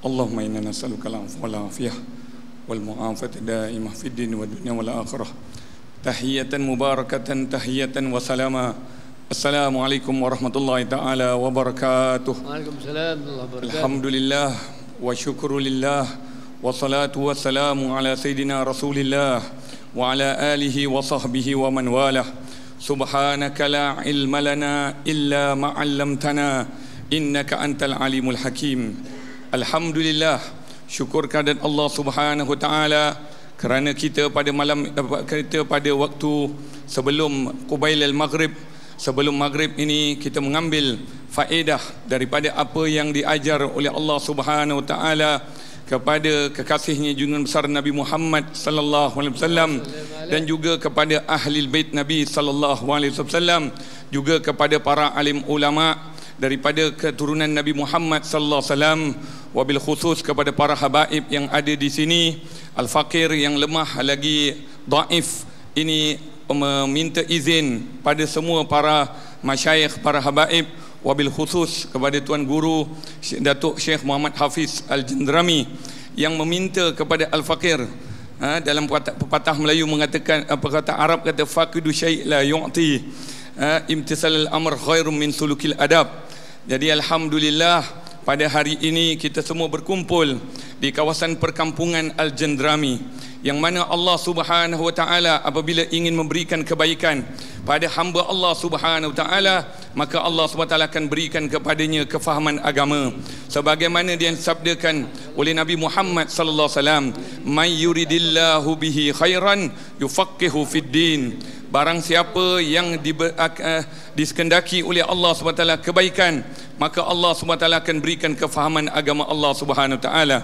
Allahumma inna nas'aluka al-'afwa wal 'afiyah wal mu'afata daimah fid din wad dunya wal akhirah. Tahiyatan mubarakatan tahiyatan wa salama. Assalamualaikum warahmatullahi taala wabarakatuh. Waalaikumsalam warahmatullahi wabarakatuh. Alhamdulillah wa syukrulillah wa salatu wassalamu ala sayyidina Rasulillah wa ala alihi wa sahbihi wa man walah. Subhanaka la ilma lana illa ma 'allamtana innaka antal alimul hakim. Alhamdulillah, syukur kehadirat Allah Subhanahu wa taala kerana kita pada waktu sebelum Qubailal Maghrib, sebelum Maghrib ini kita mengambil faedah daripada apa yang diajar oleh Allah Subhanahu wa taala kepada kekasihnya junjungan besar Nabi Muhammad sallallahu alaihi wasallam dan juga kepada ahli bait Nabi sallallahu alaihi wasallam, juga kepada para alim ulama daripada keturunan Nabi Muhammad sallallahu alaihi wasallam, wabil khusus kepada para habaib yang ada di sini. Al-Fakir yang lemah lagi dhaif ini meminta izin pada semua para masyayikh, para habaib, wabil khusus kepada Tuan Guru Datuk Syekh Muhammad Hafiz Al-Jendrami yang meminta kepada Al-Fakir. Dalam pepatah Melayu mengatakan, perkataan Arab kata faqidu syai' la yu'ti, imtisal al-amr khairum min sulukil adab. Jadi alhamdulillah pada hari ini kita semua berkumpul di kawasan perkampungan Al-Jendrami, yang mana Allah Subhanahu wa taala apabila ingin memberikan kebaikan pada hamba Allah Subhanahu wa taala, maka Allah Subhanahu wa taala akan berikan kepadanya kefahaman agama sebagaimana dia disabdakan oleh Nabi Muhammad sallallahu alaihi wasallam, may yuridillahu bihi khairan yufaqihu fid din. Barang siapa yang disekendaki oleh Allah Subhanahu wa taala kebaikan, maka Allah Subhanahu wa taala akan berikan kefahaman agama Allah Subhanahu wa taala.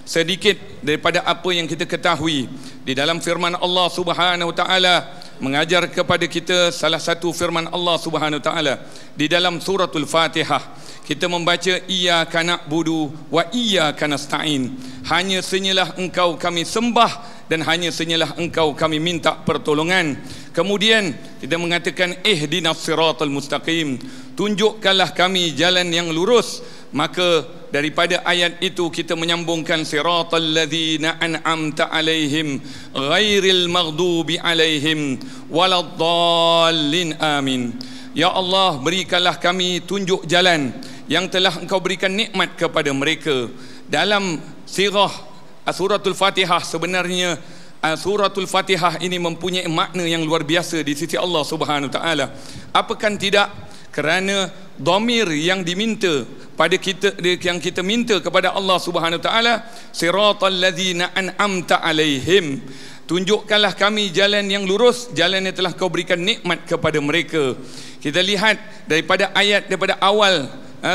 Sedikit daripada apa yang kita ketahui di dalam firman Allah Subhanahu wa taala mengajar kepada kita, salah satu firman Allah Subhanahu wa taala di dalam suratul Fatihah, kita membaca iyyaka na'budu wa iyyaka nasta'in. Hanya senyalah engkau kami sembah dan hanya senyalah engkau kami minta pertolongan. Kemudian kita mengatakan ihdinas siratal mustaqim, tunjukkanlah kami jalan yang lurus. Maka daripada ayat itu kita menyambungkan siratal ladzina an'amta alaihim ghairil maghdubi alaihim waladdallin amin. Ya Allah, berikanlah kami tunjuk jalan yang telah engkau berikan nikmat kepada mereka. Dalam sirah suratul Fatihah, sebenarnya suratul Fatihah ini mempunyai makna yang luar biasa di sisi Allah Subhanahu wa taala. Apakan tidak, kerana dhamir yang diminta pada kita, yang kita minta kepada Allah Subhanahu wa taala, siratal ladzina an'amta alaihim, tunjukkanlah kami jalan yang lurus, jalan yang telah kau berikan nikmat kepada mereka. Kita lihat daripada awal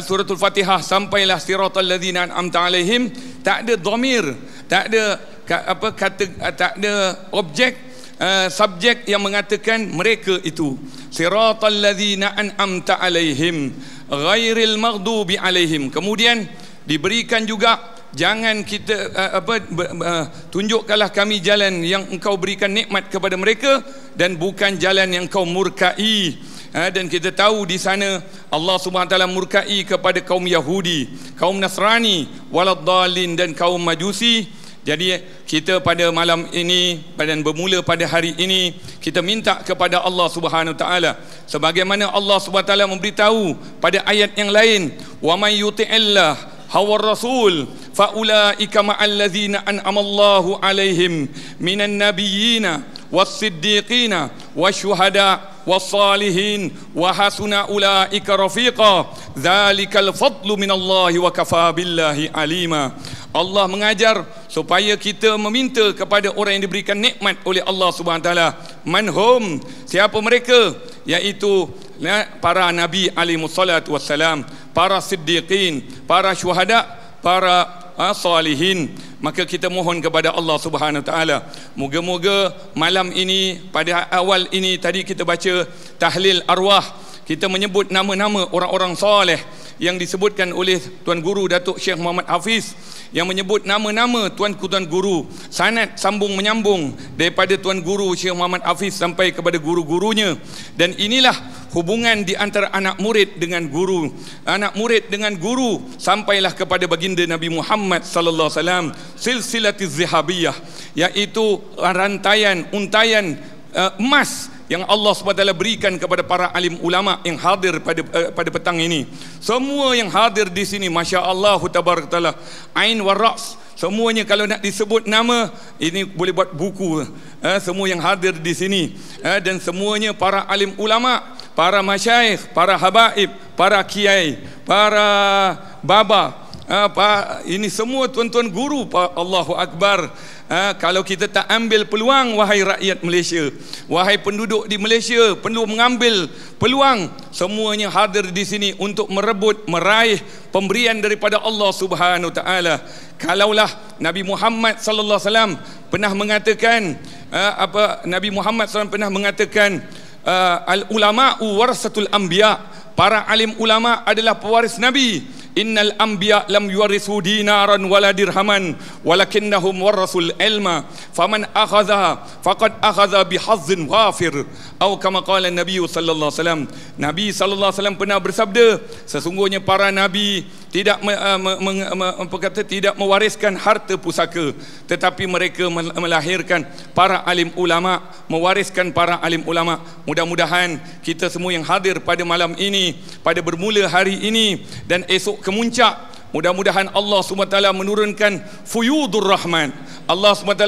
suratul Fatihah sampailah siratal ladzina an'amta alaihim, tak ada dhamir, tak ada tak ada objek, subjek yang mengatakan mereka itu. Siratal ladzina an'amta alaihim ghairil maghdubi alaihim. Kemudian diberikan juga, jangan kita tunjukkanlah kami jalan yang engkau berikan nikmat kepada mereka dan bukan jalan yang kau murkai. Dan kita tahu di sana Allah Subhanahu wa taala murkai kepada kaum Yahudi, kaum Nasrani, waladdallin dan kaum Majusi. Jadi kita pada malam ini dan bermula pada hari ini kita minta kepada Allah Subhanahu wa taala sebagaimana Allah Subhanahu wa taala memberitahu pada ayat yang lain, wa may yuti'illah hawar rasul fa ulaika ma'al ladzina an'amallahu alaihim minan nabiyyina was-siddiqina wasyuhada was-salihin wa hasuna ulaika rafiqa dzalikal fadlu minallahi wa kafa billahi alima. Allah mengajar supaya kita meminta kepada orang yang diberikan nikmat oleh Allah Subhanahu wa taala. Manhum, siapa mereka? Iaitu para nabi alaihi wassalatu wassalam, para siddiqin, para syuhada, para salihin. Maka kita mohon kepada Allah Subhanahu wa taala, moga-moga malam ini, pada awal ini tadi kita baca tahlil arwah, kita menyebut nama-nama orang-orang soleh yang disebutkan oleh Tuan Guru Datuk Syekh Muhammad Hafiz, yang menyebut nama-nama tuan-tuan guru, sanad sambung menyambung daripada Tuan Guru Syekh Muhammad Hafiz sampai kepada guru-gurunya. Dan inilah hubungan di antara anak murid dengan guru, anak murid dengan guru, sampailah kepada baginda Nabi Muhammad sallallahu alaihi wasallam, silsilatiz zihabiyah, iaitu rantaian untayan emas yang Allah SWT berikan kepada para alim ulama yang hadir pada petang ini. Semua yang hadir di sini, Masya Allah tabarak taala, ain wa ra's, semuanya kalau nak disebut nama ini boleh buat buku. Semua yang hadir di sini, dan semuanya para alim ulama, para masyayikh, para habaib, para kiai, para baba, ini semua tuan-tuan guru. Allahu Akbar. Kalau kita tak ambil peluang, wahai rakyat Malaysia, wahai penduduk di Malaysia, perlu mengambil peluang. Semuanya hadir di sini untuk merebut, meraih pemberian daripada Allah Subhanahu Wa Taala. Kalaulah Nabi Muhammad sallallahu alaihi wasallam pernah mengatakan Nabi Muhammad SAW pernah mengatakan, al ulama'u warasatul anbiya, para alim ulama adalah pewaris Nabi. Innal anbiya lam yuwarisu dinaran wala dirhaman walakinnahum warasul ilma faman akhadha faqad akhadha bihazzin wafir, atau kama qala Nabi sallallahu alaihi wasallam. Nabi sallallahu alaihi wasallam pernah bersabda, sesungguhnya para nabi tidak tidak mewariskan harta pusaka, tetapi mereka melahirkan para alim ulama, mewariskan para alim ulama. Mudah-mudahan kita semua yang hadir pada malam ini, pada bermula hari ini dan esok kemuncak, mudah-mudahan Allah SWT menurunkan fuyudur rahman. Allah SWT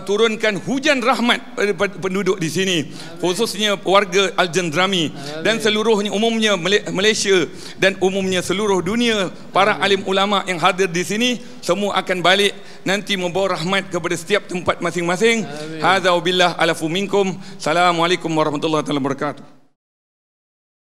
turunkan hujan rahmat pada penduduk di sini, khususnya warga Al-Jandrami dan seluruhnya, umumnya Malaysia dan umumnya seluruh dunia. Para alim ulama yang hadir di sini semua akan balik nanti membawa rahmat kepada setiap tempat masing-masing. Hadza wabillah alafu minkum. Assalamualaikum warahmatullahi wabarakatuh.